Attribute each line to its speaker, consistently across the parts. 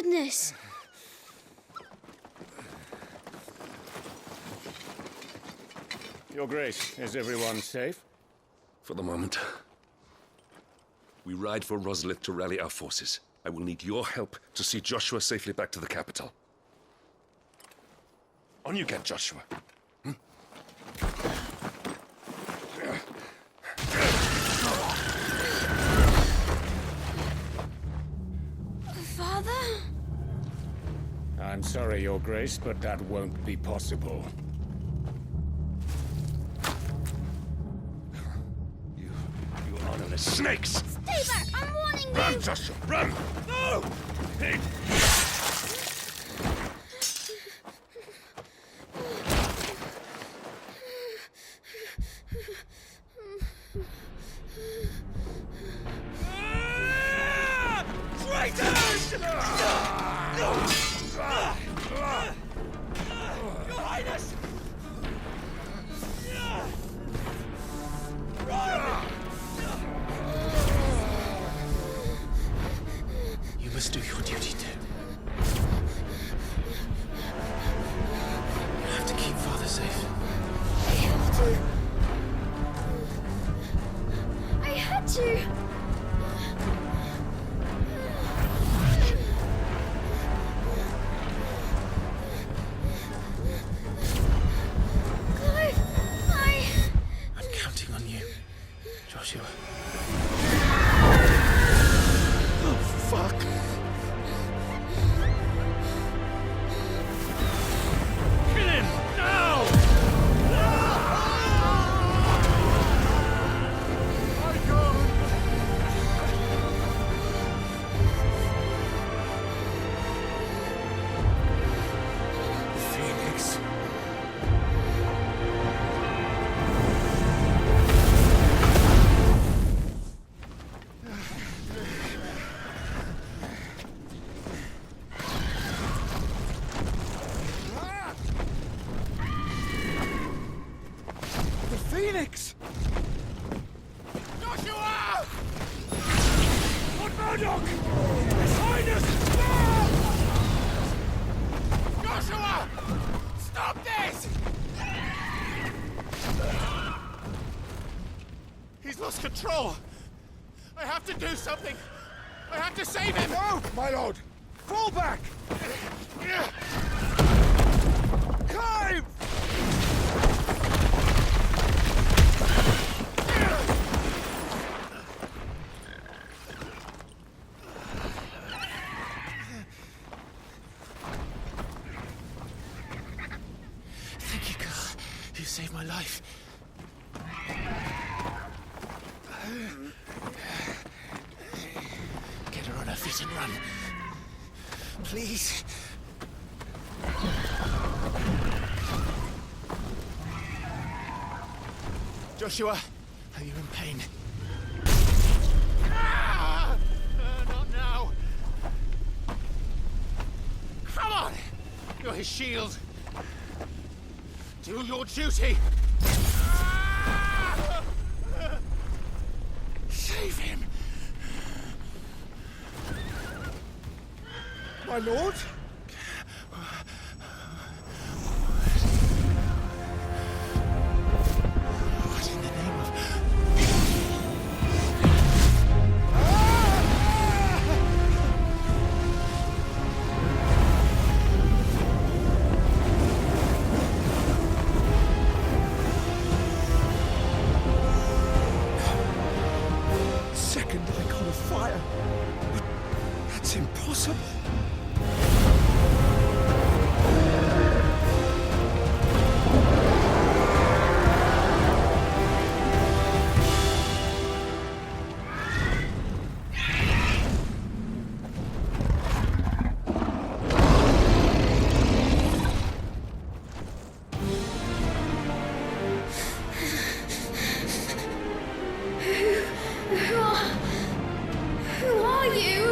Speaker 1: goodness!
Speaker 2: Your Grace, is everyone safe?
Speaker 3: For the moment. We ride for Roslith to rally our forces. I will need your help to see Joshua safely back to the capital. On you get, Joshua.
Speaker 1: Father?
Speaker 2: I'm sorry, Your Grace, but that won't be possible.
Speaker 3: You honorless snakes!
Speaker 1: Stay back! I'm warning you!
Speaker 3: Run, Joshua, run! No! Hey.
Speaker 4: You must do your duty too. You have to keep Father safe.
Speaker 1: I have to. I had to. Clive,
Speaker 4: I'm counting on you, Joshua.
Speaker 3: Oh, fuck!
Speaker 2: Kill him! Now!
Speaker 3: Phoenix.
Speaker 2: The Phoenix! Joshua! Lord Murdoch! Behind us! Joshua! Stop this!
Speaker 5: He's lost control. I have to do something. I have to save him.
Speaker 2: No, my lord! Fall back! Clive!
Speaker 4: Thank you, girl. You saved my life. Get her on her feet and run. Please. Joshua, are you in pain?
Speaker 5: Not now. Come on. You're his shield. Do your duty. Save him.
Speaker 2: My lord?
Speaker 4: What in the name of...
Speaker 2: Second icon of fire. But that's impossible.
Speaker 1: Who are you?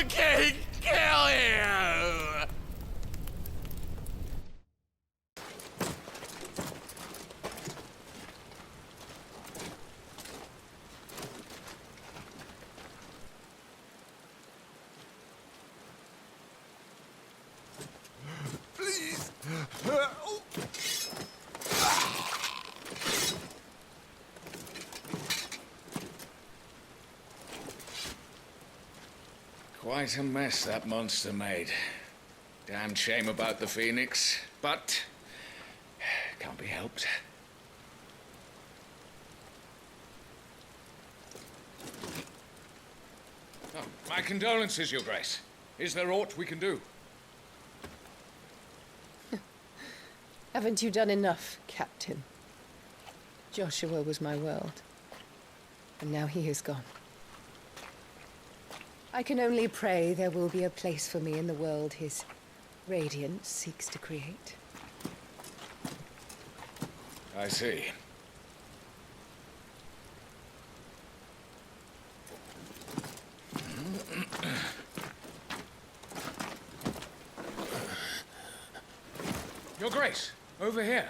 Speaker 5: fucking kill you!
Speaker 4: Please.
Speaker 2: Quite a mess that monster made. Damn shame about the Phoenix, but can't be helped. Oh, my condolences, Your Grace. Is there aught we can do?
Speaker 6: Haven't you done enough, Captain? Joshua was my world, and now he is gone. I can only pray there will be a place for me in the world his radiance seeks to create.
Speaker 2: I see. Your Grace, over here.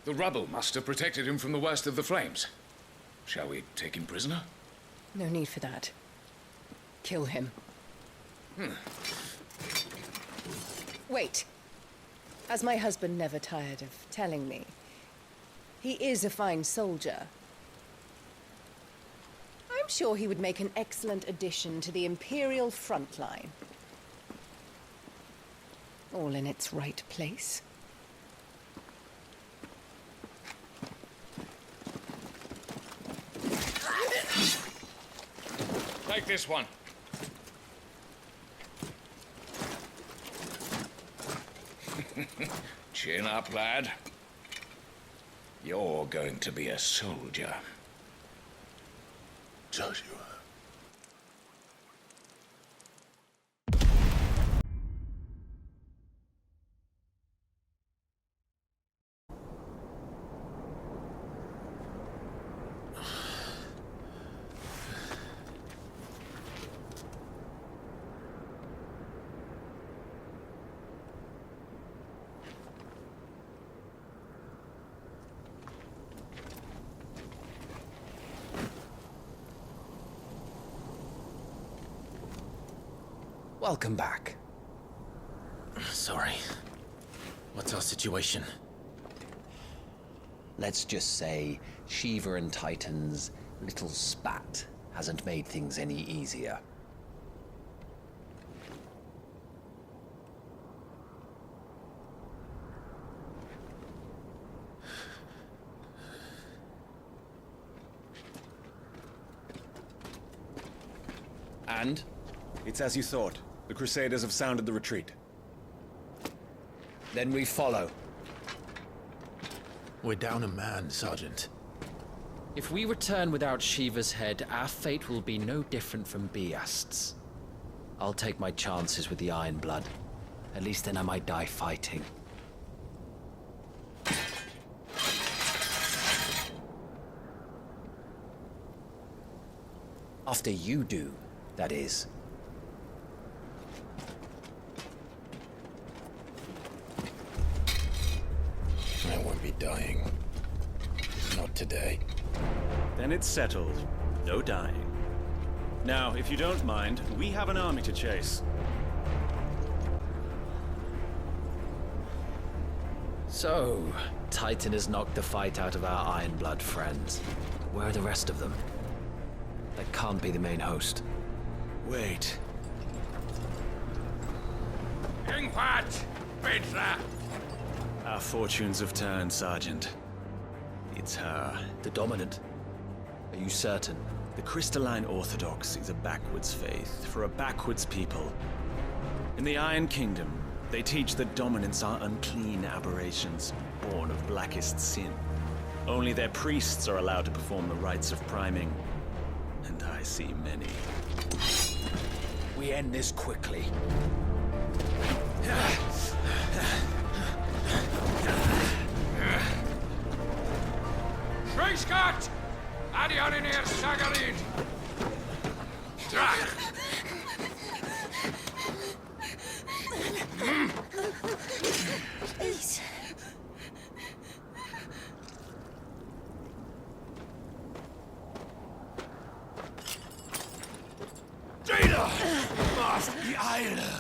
Speaker 2: The rubble must have protected him from the worst of the flames. Shall we take him prisoner?
Speaker 6: No need for that. Kill him. Wait. As my husband never tired of telling me, he is a fine soldier. I'm sure he would make an excellent addition to the Imperial front line. All in its right place.
Speaker 2: Take this one. Chin up, lad. You're going to be a soldier.
Speaker 4: Joshua.
Speaker 7: Welcome back.
Speaker 4: Sorry. What's our situation?
Speaker 7: Let's just say Shiva and Titan's little spat hasn't made things any easier.
Speaker 8: And? It's as you thought. The Crusaders have sounded the retreat.
Speaker 7: Then we follow.
Speaker 4: We're down a man, Sergeant.
Speaker 9: If we return without Shiva's head, our fate will be no different from Biast's.
Speaker 7: I'll take my chances with the Iron Blood. At least then I might die fighting. After you do, that is.
Speaker 4: I won't be dying. Not today.
Speaker 8: Then it's settled. No dying. Now, if you don't mind, we have an army to chase.
Speaker 9: So, Titan has knocked the fight out of our Iron Blood friends. Where are the rest of them? That can't be the main host.
Speaker 8: Wait. Our fortunes have turned, Sergeant. It's her.
Speaker 9: The Dominant? Are you certain?
Speaker 8: The Crystalline Orthodox is a backwards faith for a backwards people. In the Iron Kingdom, they teach that dominants are unclean aberrations, born of blackest sin. Only their priests are allowed to perform the rites of priming. And I see many.
Speaker 7: We end this quickly.
Speaker 2: Schweinskat! Adion in hier, Sagarid!
Speaker 1: Please.
Speaker 5: Jada! Macht die Eile!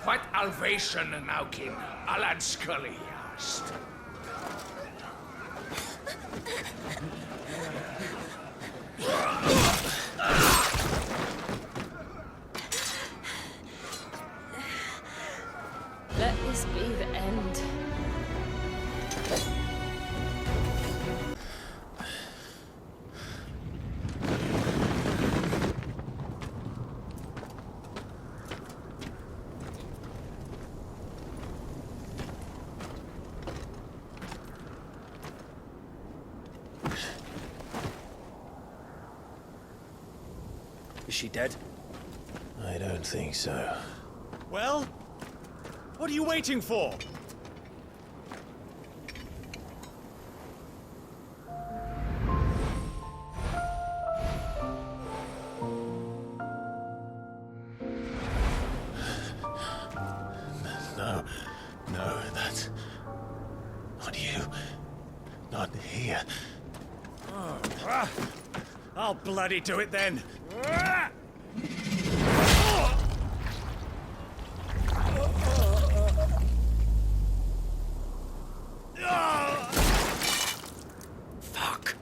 Speaker 2: What Alvation and Aukin, Alad Scully asked.
Speaker 6: Let this be the end.
Speaker 4: Is she dead?
Speaker 8: I don't think so. Well, what are you waiting for? No, that's not you. Not here. I'll bloody do it then.
Speaker 2: Fuck.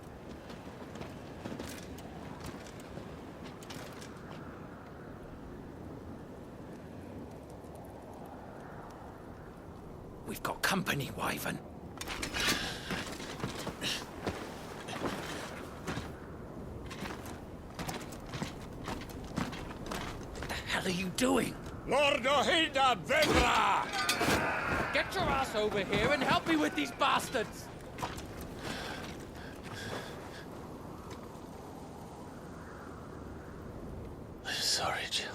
Speaker 2: We've got company, Wyvern. What the hell are you doing?
Speaker 5: Lord Ohilda Vendra!
Speaker 10: Get your ass over here and help me with these bastards!
Speaker 8: I'm sorry, Jill.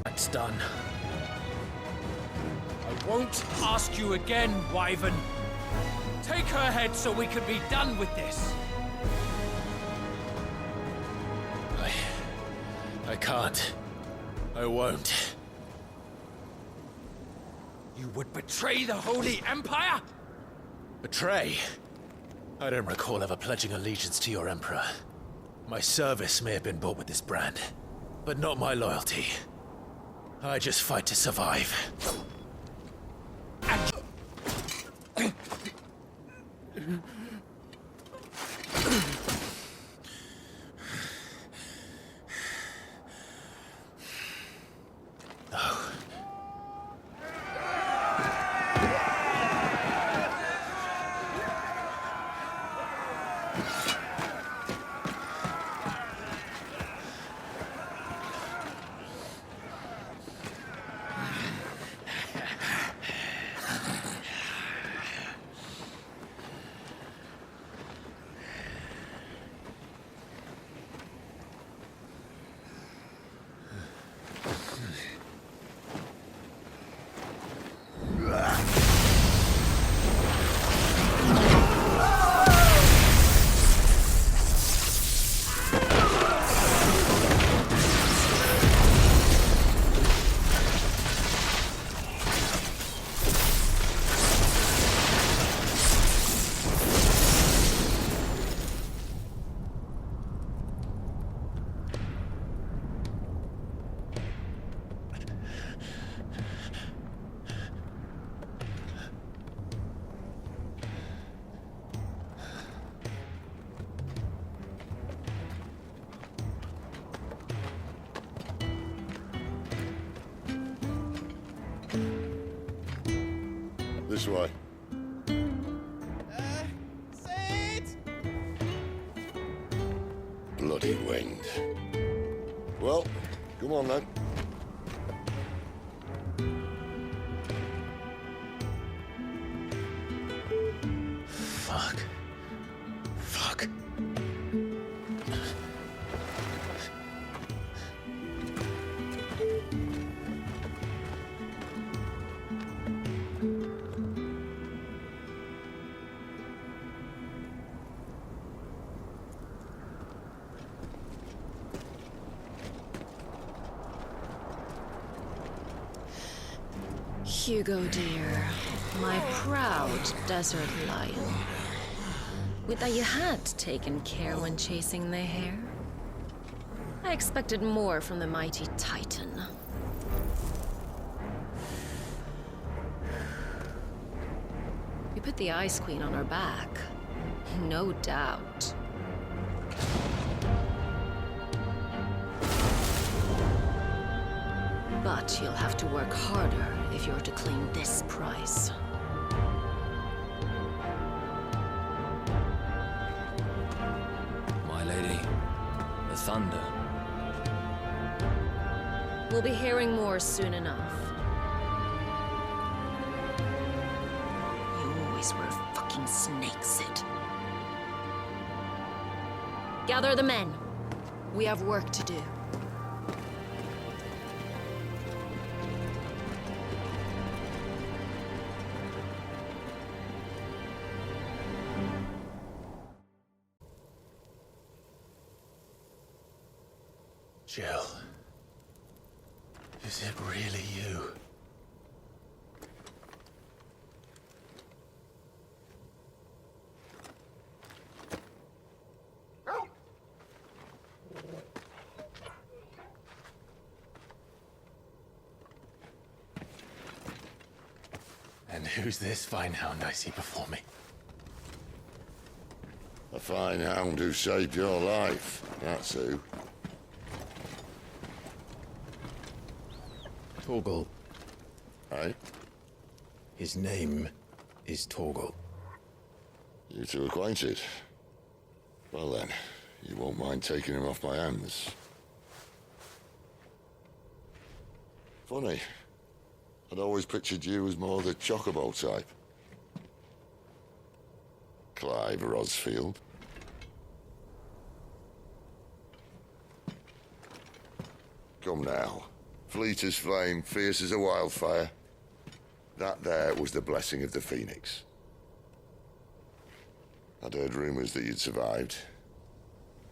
Speaker 10: That's done. I won't ask you again, Wyvern. Take her head so we can be done with this.
Speaker 8: I can't. I won't.
Speaker 10: You would betray the Holy Empire?
Speaker 8: Betray? I don't recall ever pledging allegiance to your Emperor. My service may have been bought with this brand, but not my loyalty. I just fight to survive.
Speaker 11: This way. Well, come on then.
Speaker 9: Fuck. Fuck.
Speaker 12: Hugo, dear, my proud desert lion. Would that you had taken care when chasing the hare? I expected more from the mighty Titan. We put the Ice Queen on our back, no doubt. But you'll have to work harder if you're to claim this prize.
Speaker 9: My lady, the thunder.
Speaker 12: We'll be hearing more soon enough. You always were a fucking snake, Sid. Gather the men. We have work to do.
Speaker 4: Jill, is it really you? And who's this fine hound I see before me?
Speaker 11: A fine hound who saved your life, that's who.
Speaker 4: Torgal.
Speaker 11: Aye?
Speaker 4: His name is Torgal.
Speaker 11: You two acquainted? Well then, you won't mind taking him off my hands. Funny. I'd always pictured you as more the chocobo type. Clive Rosfield. Come now. Fleet as flame, fierce as a wildfire. That there was the blessing of the Phoenix. I'd heard rumors that you'd survived,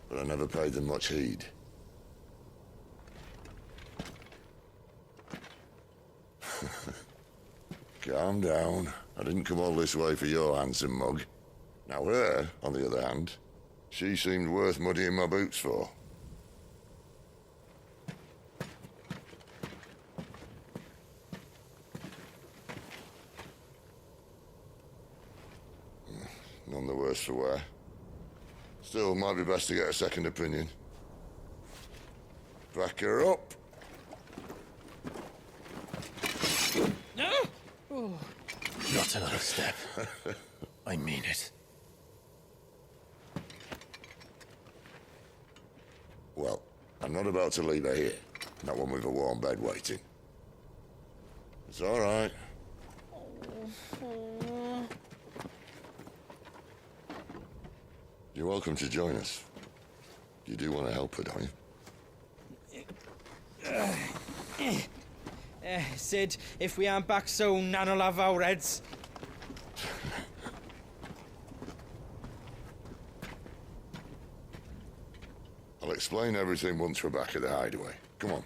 Speaker 11: but I never paid them much heed. Calm down. I didn't come all this way for your handsome mug. Now her, on the other hand, she seemed worth muddying my boots for. None the worse for wear. Still, might be best to get a second opinion. Back her up.
Speaker 10: No! Oh.
Speaker 4: Not another step. I mean it.
Speaker 11: Well, I'm not about to leave her here. Not one with a warm bed waiting. It's all right. You're welcome to join us. You do want to help her, don't you?
Speaker 10: Sid, if we aren't back soon, Nan'll have our heads.
Speaker 11: I'll explain everything once we're back at the hideaway. Come on.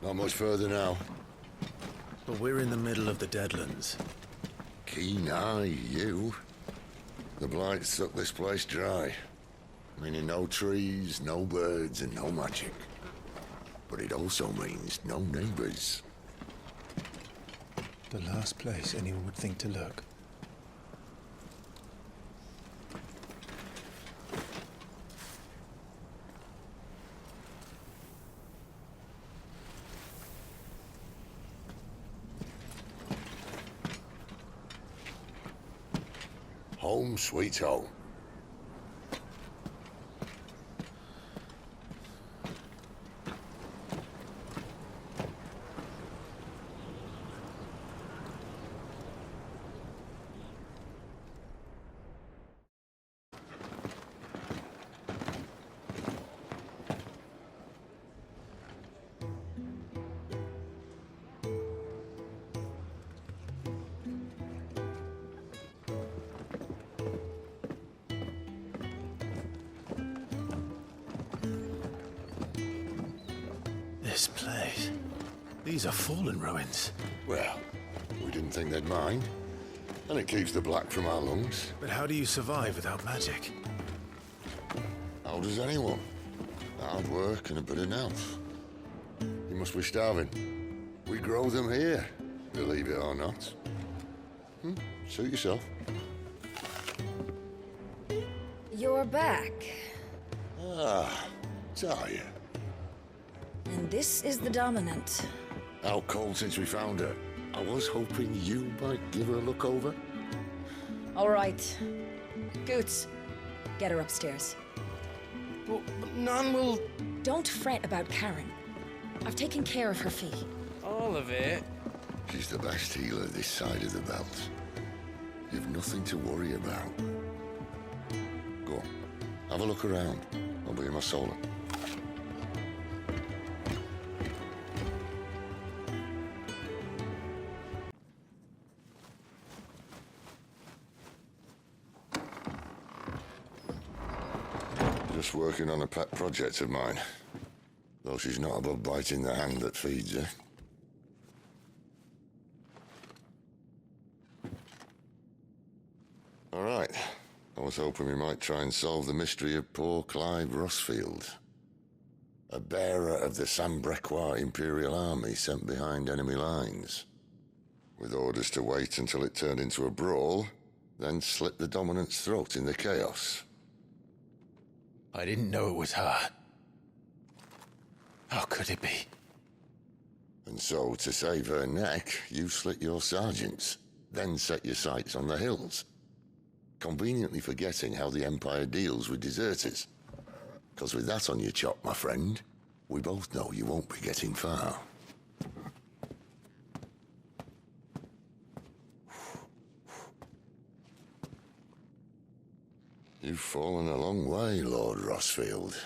Speaker 11: Not much further now.
Speaker 4: But we're in the middle of the Deadlands.
Speaker 11: Keen eye, you. The blight sucked this place dry. Meaning no trees, no birds, and no magic. But it also means no neighbors.
Speaker 4: The last place anyone would think to look.
Speaker 11: Home sweet home.
Speaker 4: This place. These are fallen ruins.
Speaker 11: Well, we didn't think they'd mind. And it keeps the black from our lungs.
Speaker 4: But how do you survive without magic?
Speaker 11: How does anyone? Hard work and a bit of nerve. You must be starving. We grow them here, believe it or not. Suit yourself.
Speaker 1: You're back.
Speaker 11: Ah, Talia.
Speaker 1: And this is the Dominant.
Speaker 11: Out cold since we found her. I was hoping you might give her a look over.
Speaker 1: All right. Goots, get her upstairs.
Speaker 4: Well, none will...
Speaker 1: Don't fret about Karen. I've taken care of her fee.
Speaker 10: All of it?
Speaker 11: She's the best healer this side of the belt. You've nothing to worry about. Go on, have a look around. I'll be in my solar. Just working on a pet project of mine. Though she's not above biting the hand that feeds her. All right. I was hoping we might try and solve the mystery of poor Clive Rossfield. A bearer of the Sambrequois Imperial Army sent behind enemy lines. With orders to wait until it turned into a brawl, then slit the Dominant's throat in the chaos.
Speaker 4: I didn't know it was her. How could it be?
Speaker 11: And so, to save her neck, you slit your sergeants, then set your sights on the hills. Conveniently forgetting how the Empire deals with deserters. Because with that on your chop, my friend, we both know you won't be getting far. You've fallen a long way, Lord Rossfield.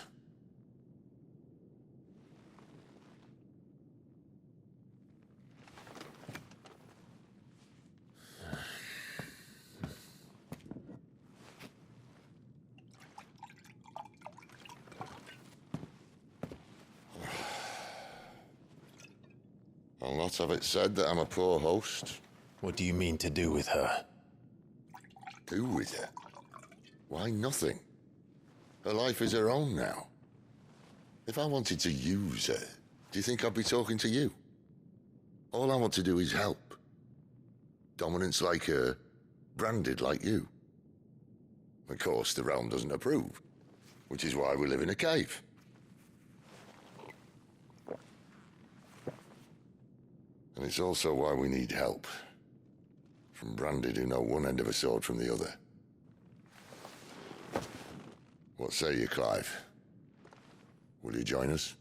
Speaker 11: I'll not have it said that I'm a poor host.
Speaker 4: What do you mean to do with her?
Speaker 11: Do with her? Why, nothing. Her life is her own now. If I wanted to use her, do you think I'd be talking to you? All I want to do is help. Dominants like her, branded like you. Of course, the realm doesn't approve, which is why we live in a cave. And it's also why we need help. From branded who know one end of a sword from the other. What say you, Clive? Will you join us?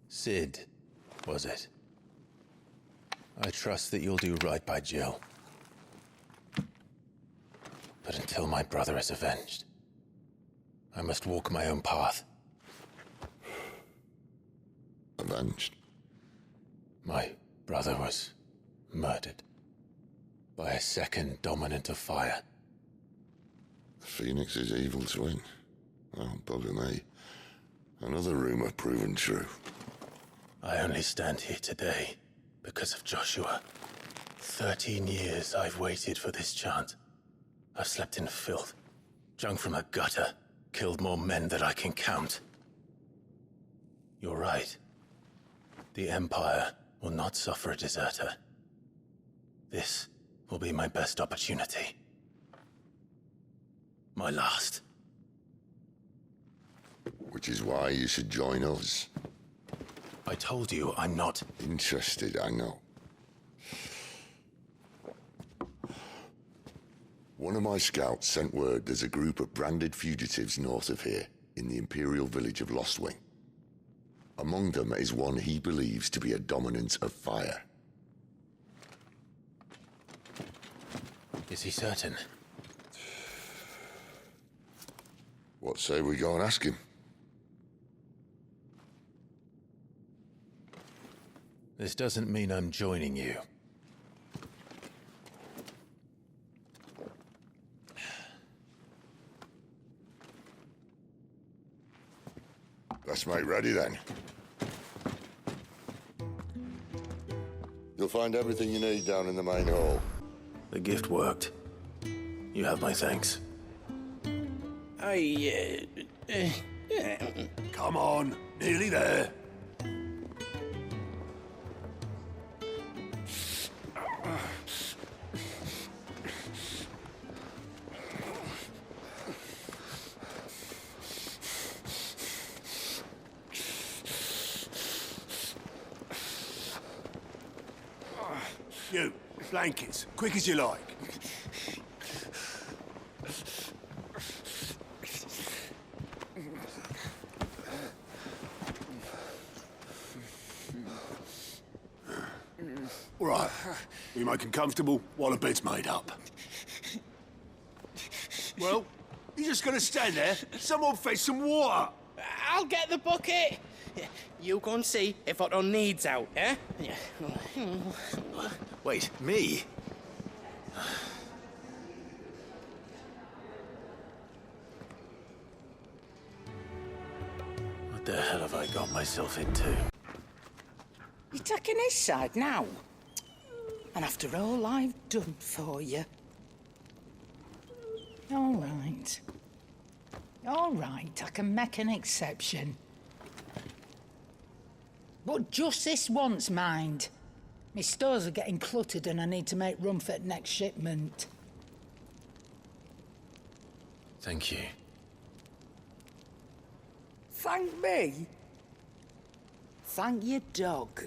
Speaker 4: Sid, was it? I trust that you'll do right by Jill. But until my brother is avenged, I must walk my own path.
Speaker 11: Avenged?
Speaker 4: My brother was murdered by a second Dominant of Fire.
Speaker 11: The Phoenix's evil twin. Well, bugger me. Another rumor proven true.
Speaker 4: I only stand here today because of Joshua. 13 years I've waited for this chance. I've slept in filth, drunk from a gutter, killed more men than I can count. You're right. The Empire will not suffer a deserter. This will be my best opportunity. My last.
Speaker 11: Which is why you should join us.
Speaker 4: I told you I'm not
Speaker 11: interested, I know. One of my scouts sent word there's a group of branded fugitives north of here, in the Imperial village of Lostwing. Among them is one he believes to be a dominant of fire.
Speaker 4: Is he certain?
Speaker 11: What say we go and ask him?
Speaker 4: This doesn't mean I'm joining you.
Speaker 11: Let's make ready then. You'll find everything you need down in the main hall.
Speaker 4: The gift worked. You have my thanks.
Speaker 3: Come on, nearly there.
Speaker 13: You, blankets, quick as you like. All right, we make him comfortable while the bed's made up. Well, you're just gonna stand there? Someone fetch some water.
Speaker 14: I'll get the bucket. You go and see if Otto needs out, eh?
Speaker 4: Wait, me? What the hell have I got myself into?
Speaker 15: You're taking his side now? And after all I've done for you? All right. All right, I can make an exception. But just this once, mind. My stores are getting cluttered and I need to make room for the next shipment.
Speaker 4: Thank you.
Speaker 15: Thank me? Thank your dog.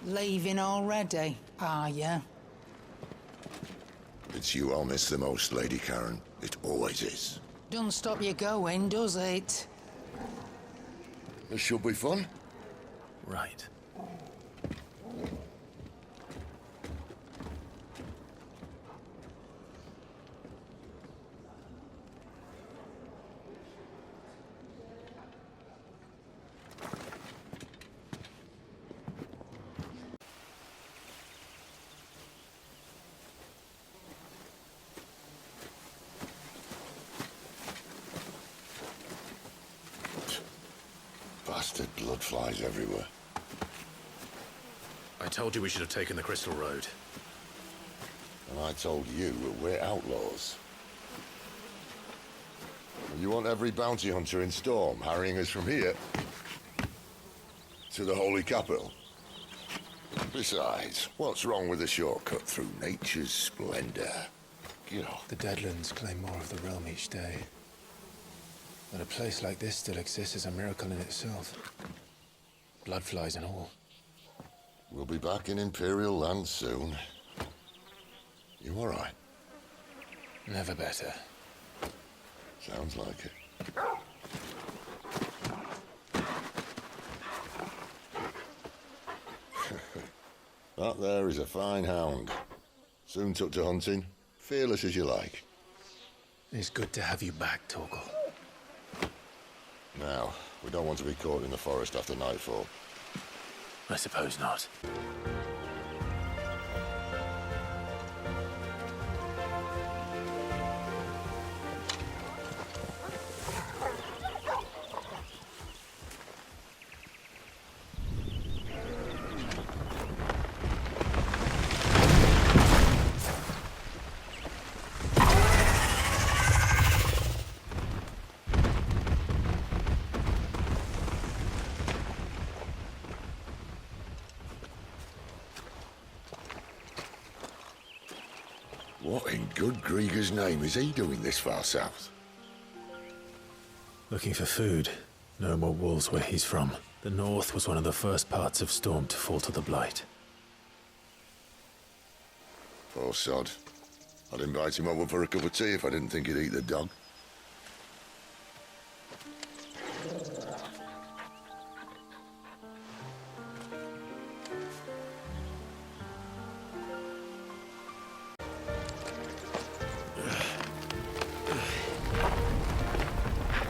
Speaker 15: Leaving already, are you?
Speaker 11: It's you I'll miss the most, Lady Karen. It always is.
Speaker 15: Don't stop you going, does it?
Speaker 11: This should be fun.
Speaker 4: Right.
Speaker 11: Bastard blood flies everywhere.
Speaker 3: I told you we should have taken the Crystal Road.
Speaker 11: And I told you we're outlaws. You want every bounty hunter in Storm harrying us from here to the Holy Capital? Besides, what's wrong with a shortcut through nature's splendor? You know.
Speaker 4: The Deadlands claim more of the realm each day. That a place like this still exists is a miracle in itself. Bloodflies and all.
Speaker 11: We'll be back in Imperial land soon. You all right?
Speaker 4: Never better.
Speaker 11: Sounds like it. That there is a fine hound. Soon took to hunting, Fearless as you like.
Speaker 4: It's good to have you back, Torgal.
Speaker 11: Now, we don't want to be caught in the forest after nightfall.
Speaker 4: I suppose not.
Speaker 11: What in good Grieger's name is he doing this far south?
Speaker 4: Looking for food. No more wolves where he's from. The north was one of the first parts of Storm to fall to the Blight.
Speaker 11: Poor sod. I'd invite him over for a cup of tea if I didn't think he'd eat the dog.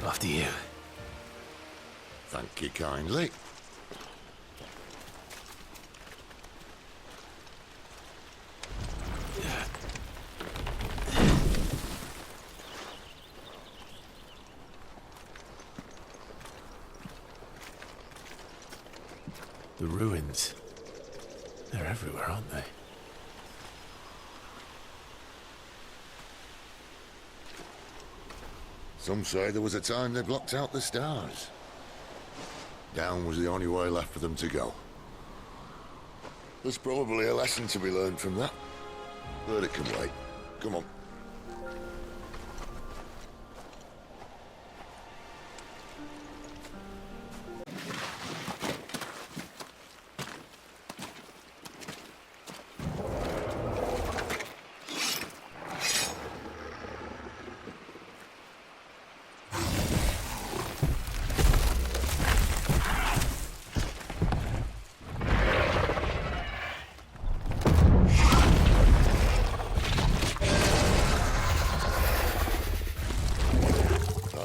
Speaker 4: After you.
Speaker 11: Thank you kindly.
Speaker 4: The ruins. They're everywhere, aren't they?
Speaker 11: Some say there was a time they blocked out the stars. Down was the only way left for them to go. There's probably a lesson to be learned from that. But it can wait. Come on.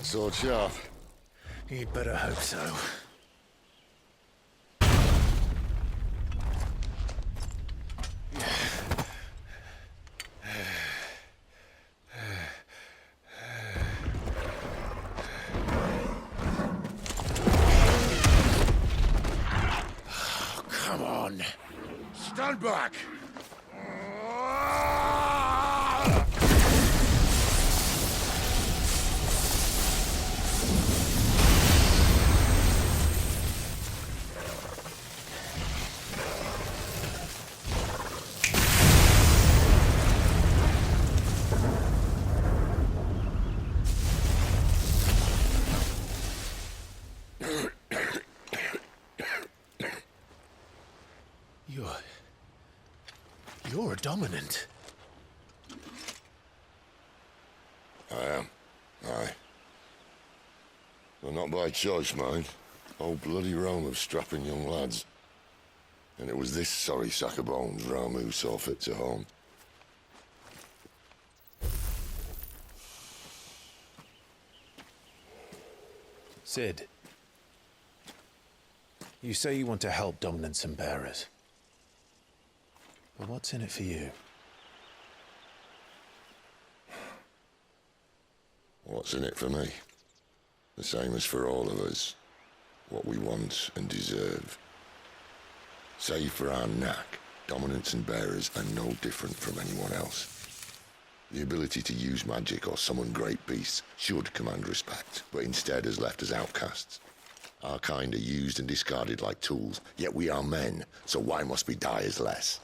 Speaker 11: Sword sharp.
Speaker 4: You'd better hope so.
Speaker 11: Oh, come on. Stand back.
Speaker 4: You're a dominant.
Speaker 11: I am. Aye. But not by choice, mind. Oh, bloody realm of strapping young lads. And it was this sorry sack of bones Ramu saw fit to home.
Speaker 4: Sid. You say you want to help dominants and bearers. But what's in it for you?
Speaker 11: What's in it for me? The same as for all of us. What we want and deserve. Save for our knack, dominants and bearers are no different from anyone else. The ability to use magic or summon great beasts should command respect, but instead has left us outcasts. Our kind are used and discarded like tools, yet we are men, so why must we die as less?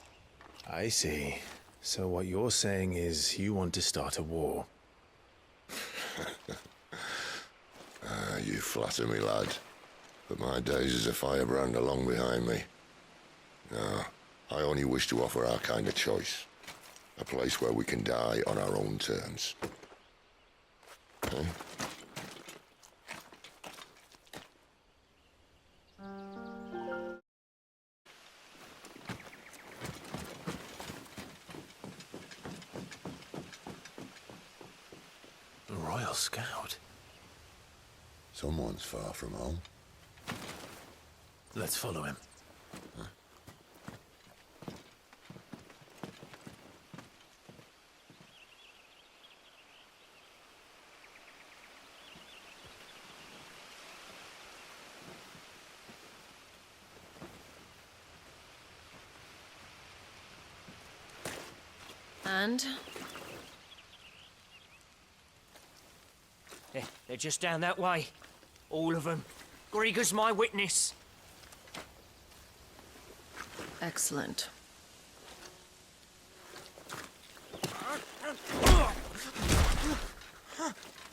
Speaker 4: I see. So what you're saying is you want to start a war.
Speaker 11: You flatter me, lad. But my days as a firebrand are long behind me. No, I only wish to offer our kind a choice. A place where we can die on our own terms. Huh?
Speaker 4: scout.
Speaker 11: Someone's far from home.
Speaker 4: Let's follow him.
Speaker 12: And?
Speaker 10: They're just down that way. All of them. Grieger's my witness.
Speaker 12: Excellent.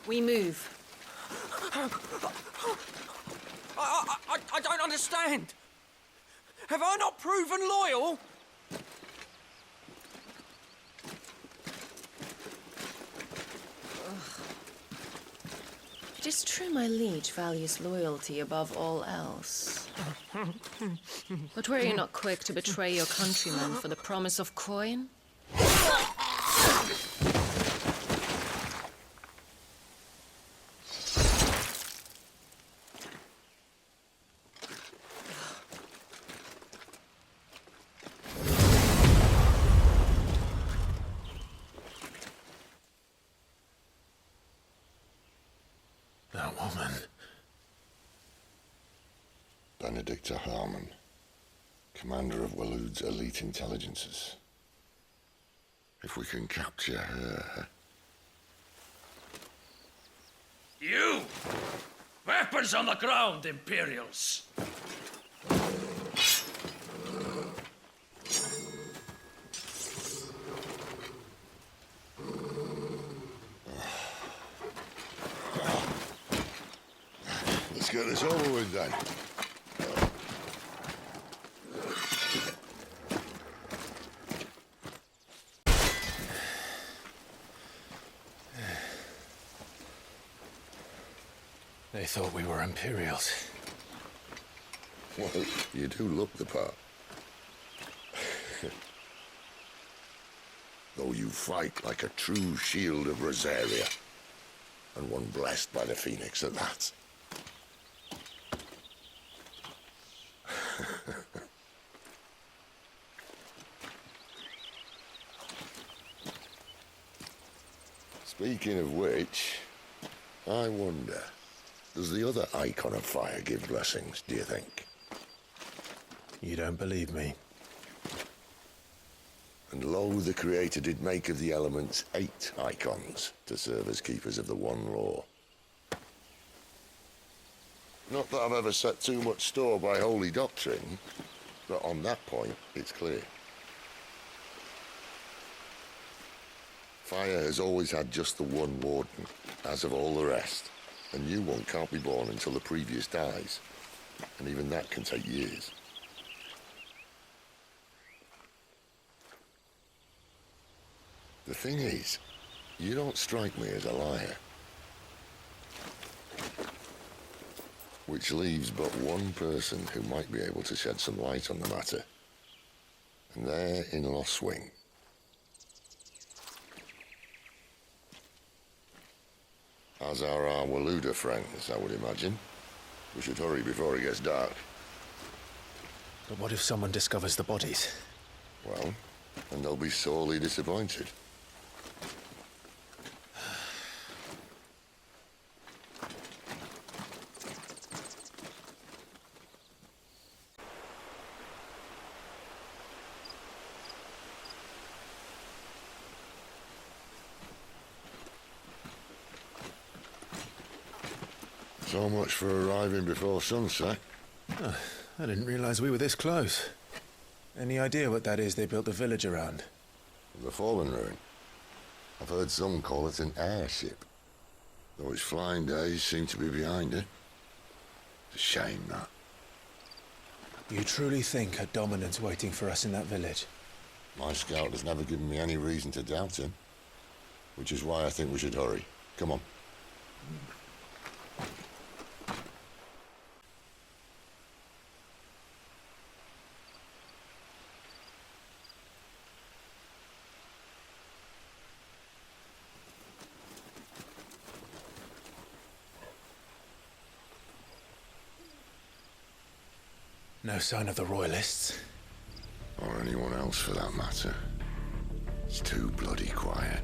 Speaker 12: We move.
Speaker 10: I don't understand. Have I not proven loyal?
Speaker 12: It is true my liege values loyalty above all else. But were you not quick to betray your countrymen for the promise of coin?
Speaker 4: That woman.
Speaker 11: Benedicta Harmon, commander of Waloed's elite intelligences. If we can capture her...
Speaker 16: You! Weapons on the ground, Imperials!
Speaker 11: Let's get this over with then.
Speaker 4: They thought we were Imperials.
Speaker 11: Well, you do look the part. Though you fight like a true shield of Rosaria, and one blessed by the Phoenix at that. Speaking of which, I wonder, does the other Icon of Fire give blessings, do you think?
Speaker 4: You don't believe me?
Speaker 11: And lo, the Creator did make of the elements 8 Icons to serve as keepers of the one law. Not that I've ever set too much store by holy doctrine, but on that point, it's clear. Fire has always had just the one warden, as of all the rest. A new one can't be born until the previous dies, and even that can take years. The thing is, you don't strike me as a liar. Which leaves but one person who might be able to shed some light on the matter. And they're in Lost Wing. As are our Waloeder friends, I would imagine. We should hurry before it gets dark.
Speaker 4: But what if someone discovers the bodies?
Speaker 11: Well, then they'll be sorely disappointed. So much for arriving before sunset.
Speaker 4: Oh, I didn't realize we were this close. Any idea what that is they built the village around?
Speaker 11: The fallen ruin. I've heard some call it an airship. Though its flying days seem to be behind it. It's a shame, that.
Speaker 4: You truly think a dominant's waiting for us in that village?
Speaker 11: My scout has never given me any reason to doubt him. Which is why I think we should hurry. Come on.
Speaker 4: No sign of the Royalists.
Speaker 11: Or anyone else for that matter. It's too bloody quiet.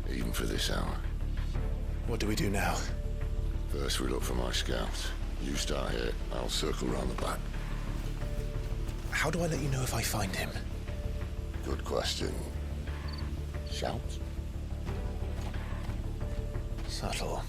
Speaker 11: Even for this hour.
Speaker 4: What do we do now?
Speaker 11: First we look for my scouts. You start here, I'll circle round the back.
Speaker 4: How do I let you know if I find him?
Speaker 11: Good question. Shout?
Speaker 4: Subtle.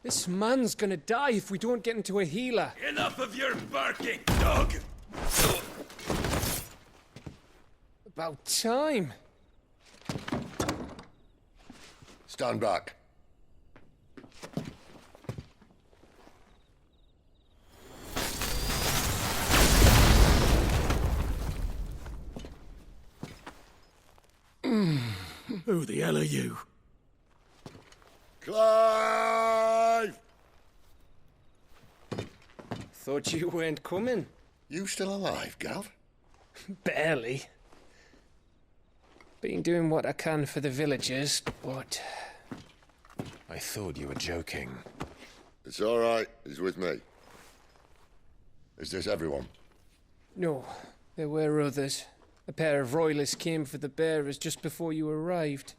Speaker 17: This man's gonna die if we don't get into a healer.
Speaker 16: Enough of your barking, dog!
Speaker 17: About time.
Speaker 11: Stand back.
Speaker 16: Who the hell are you?
Speaker 11: Clive!
Speaker 17: Thought you weren't coming.
Speaker 11: You still alive, Gav?
Speaker 17: Barely. Been doing what I can for the villagers, but...
Speaker 4: I thought you were joking.
Speaker 11: It's all right. He's with me. Is this everyone?
Speaker 17: No, there were others. A pair of royalists came for the bearers just before you arrived.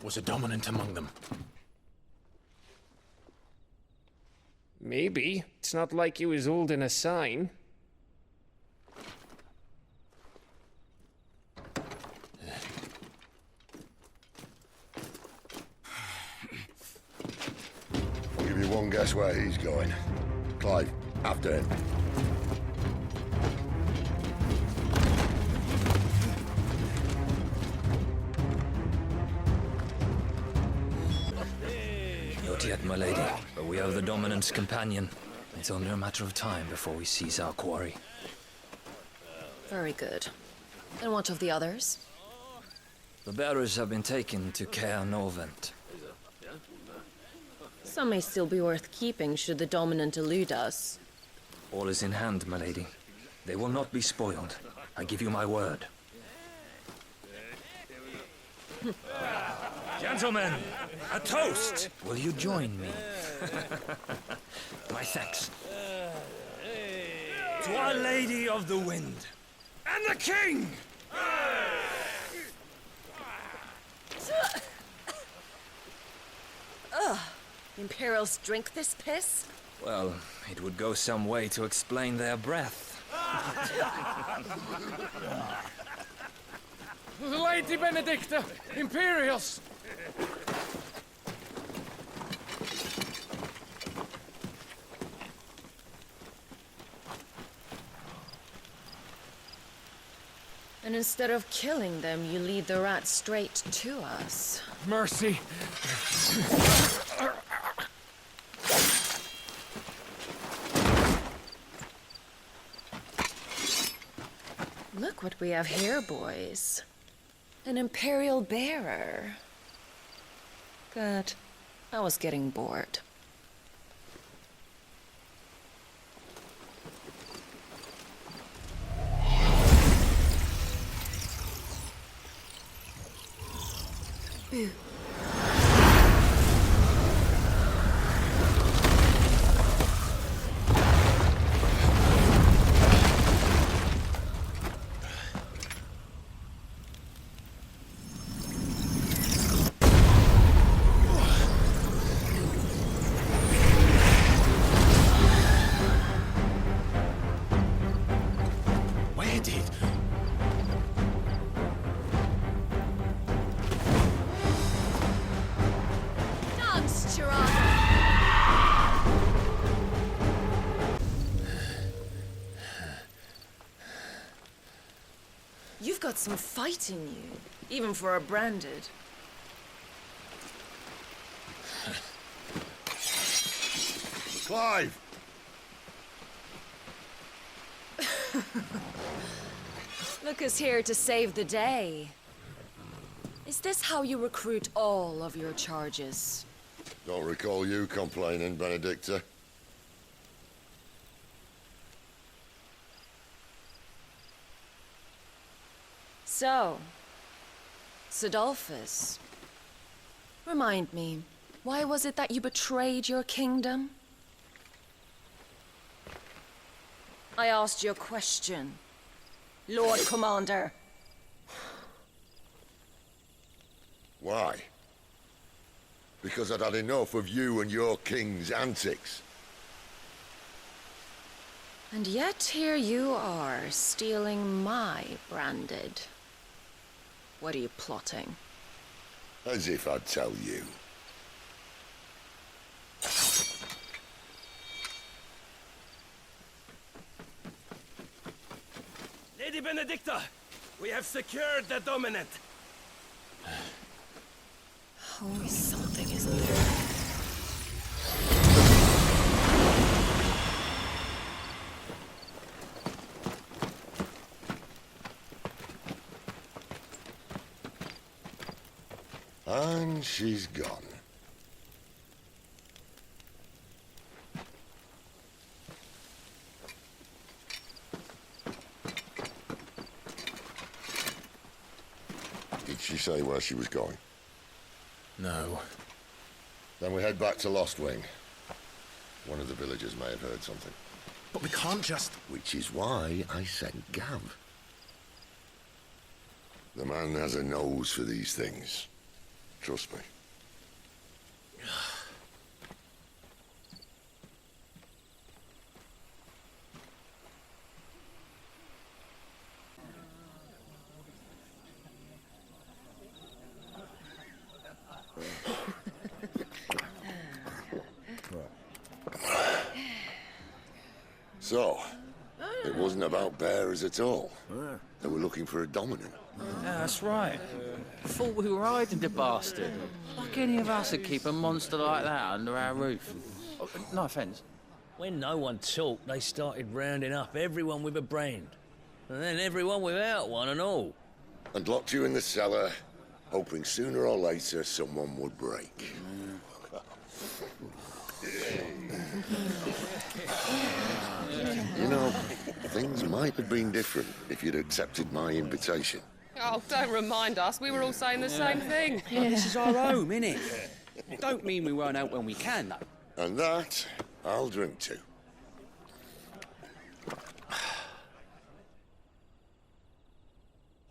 Speaker 4: Was a dominant among them?
Speaker 17: Maybe. It's not like he was holding a sign.
Speaker 11: I'll give you one guess where he's going. Clive, after him.
Speaker 9: Not yet, my lady, but we have the dominant's companion. It's only a matter of time before we seize our quarry.
Speaker 12: Very good. And what of the others?
Speaker 9: The bearers have been taken to Caer Novent.
Speaker 12: Some may still be worth keeping should the dominant elude us.
Speaker 9: All is in hand, my lady. They will not be spoiled. I give you my word.
Speaker 16: Gentlemen, a toast!
Speaker 9: Will you join me? My thanks.
Speaker 16: To Our Lady of the Wind and the King!
Speaker 12: Ugh. Imperials drink this piss?
Speaker 9: Well, it would go some way to explain their breath.
Speaker 17: Lady Benedicta! Imperials!
Speaker 12: And instead of killing them, you lead the rats straight to us.
Speaker 17: Mercy!
Speaker 12: Look what we have here, boys. An Imperial bearer. Good. I was getting bored. Boo.
Speaker 4: Where did?
Speaker 12: Dance, Gerard! You've got some fight in you, even for a branded.
Speaker 11: Clive!
Speaker 12: Look who's here to save the day. Is this how you recruit all of your charges?
Speaker 11: Don't recall you complaining, Benedicta.
Speaker 12: So, Sidolphus, remind me, why was it that you betrayed your kingdom? I asked you a question, Lord Commander.
Speaker 11: Why? Because I'd had enough of you and your king's antics.
Speaker 12: And yet here you are, stealing my branded. What are you plotting?
Speaker 11: As if I'd tell you.
Speaker 16: Lady Benedicta, we have secured the dominant.
Speaker 12: Always something, isn't there?
Speaker 11: And she's gone. Did she say where she was going?
Speaker 4: No.
Speaker 11: Then we head back to Lost Wing. One of the villagers may have heard something.
Speaker 13: But we can't just...
Speaker 11: Which is why I sent Gav. The man has a nose for these things. Trust me. So, it wasn't about bearers at all. They were looking for a dominant.
Speaker 10: Yeah, that's right. Thought we were hiding the bastard. Like any of us would keep a monster like that under our roof. Oh, no offence.
Speaker 18: When no one talked, they started rounding up everyone with a brand. And then everyone without one and all.
Speaker 11: And locked you in the cellar, hoping sooner or later someone would break. You know, things might have been different if you'd accepted my invitation.
Speaker 19: Oh, don't remind us. We were all saying the same thing.
Speaker 10: Yeah. This is our home, innit? It don't mean we won't out when we can, though.
Speaker 11: And that, I'll drink to.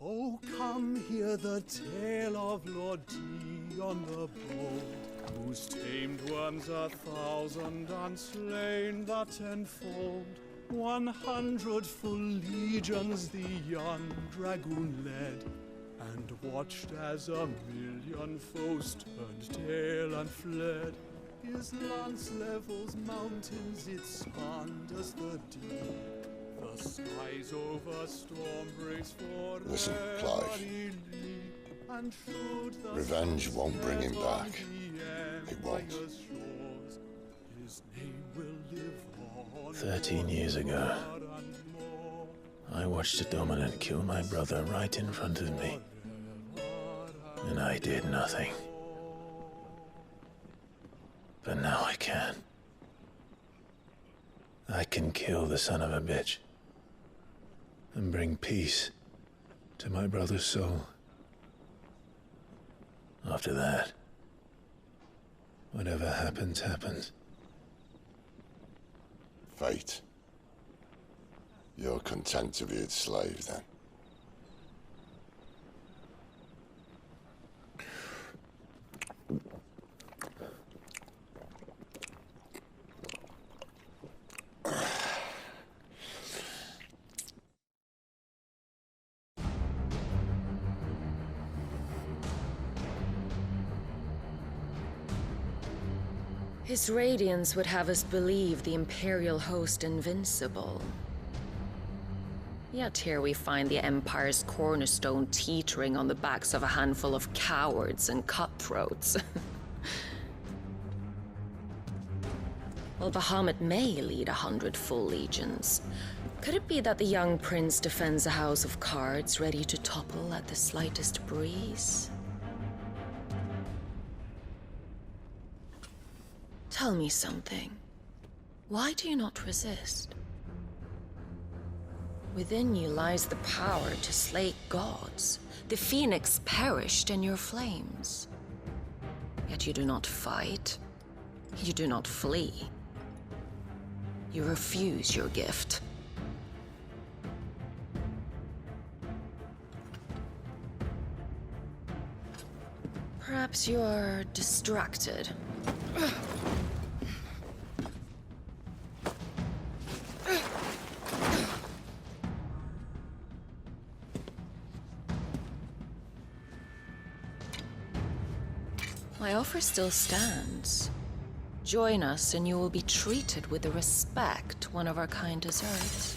Speaker 5: Oh, come hear the tale of Lord Dion the Bold, whose tamed worms 1,000 and slain the tenfold. 100 full legions the young dragoon led, and watched as 1,000,000 foes turned tail and fled. His lance levels mountains, it spanned as the deep. The skies over storm breaks for
Speaker 11: Listen, Clive. Revenge won't bring him back. It won't.
Speaker 4: 13 years ago, I watched a dominant kill my brother right in front of me. And I did nothing. But now I can. I can kill the son of a bitch. And bring peace to my brother's soul. After that, whatever happens, happens.
Speaker 11: Fate. You're content to be its slave, then?
Speaker 12: His radiance would have us believe the Imperial host invincible. Yet here we find the Empire's cornerstone teetering on the backs of a handful of cowards and cutthroats. Well, Bahamut may lead 100 full legions, Could it be that the young prince defends a house of cards ready to topple at the slightest breeze? Tell me something. Why do you not resist? Within you lies the power to slay gods. The phoenix perished in your flames. Yet you do not fight. You do not flee. You refuse your gift. Perhaps you are distracted. My offer still stands. Join us and you will be treated with the respect one of our kind deserves.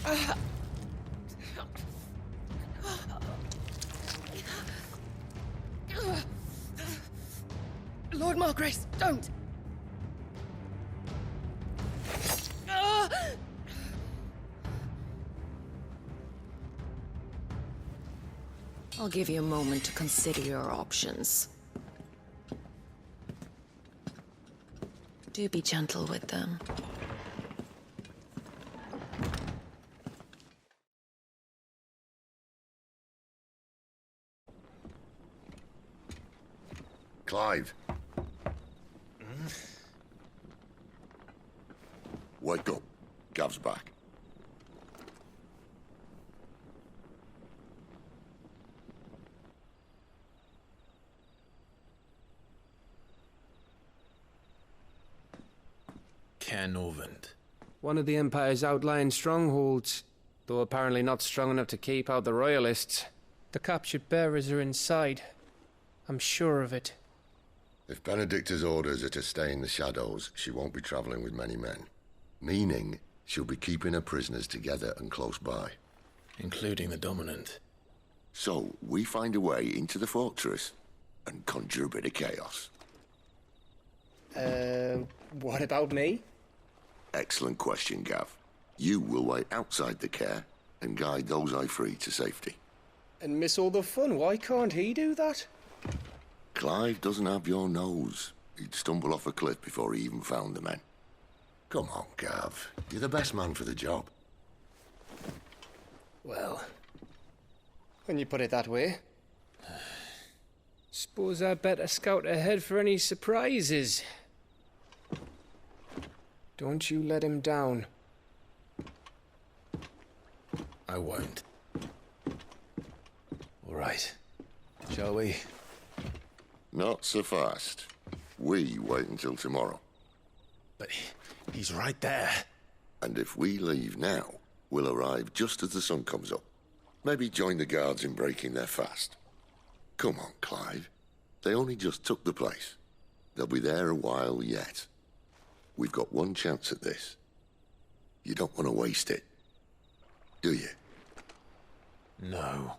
Speaker 19: Lord Margrace, don't!
Speaker 12: I'll give you a moment to consider your options. Do be gentle with them.
Speaker 11: Clive. Wake up. Gav's back.
Speaker 4: Canovant.
Speaker 17: One of the Empire's outlying strongholds, though apparently not strong enough to keep out the Royalists. The captured bearers are inside. I'm sure of it.
Speaker 11: If Benedicta's orders are to stay in the shadows, she won't be traveling with many men. Meaning, she'll be keeping her prisoners together and close by.
Speaker 4: Including the Dominant.
Speaker 11: So, we find a way into the fortress and conjure a bit of chaos.
Speaker 17: What about me?
Speaker 11: Excellent question, Gav. You will wait outside the care and guide those I free to safety.
Speaker 17: And miss all the fun. Why can't he do that?
Speaker 11: Clive doesn't have your nose. He'd stumble off a cliff before he even found the men. Come on, Gav. You're the best man for the job.
Speaker 17: Well, when you put it that way. Suppose I'd better scout ahead for any surprises. Don't you let him down.
Speaker 4: I won't. All right. Shall we?
Speaker 11: Not so fast. We wait until tomorrow.
Speaker 4: But he's right there.
Speaker 11: And if we leave now, we'll arrive just as the sun comes up. Maybe join the guards in breaking their fast. Come on, Clive. They only just took the place. They'll be there a while yet. We've got one chance at this. You don't want to waste it, do you?
Speaker 4: No.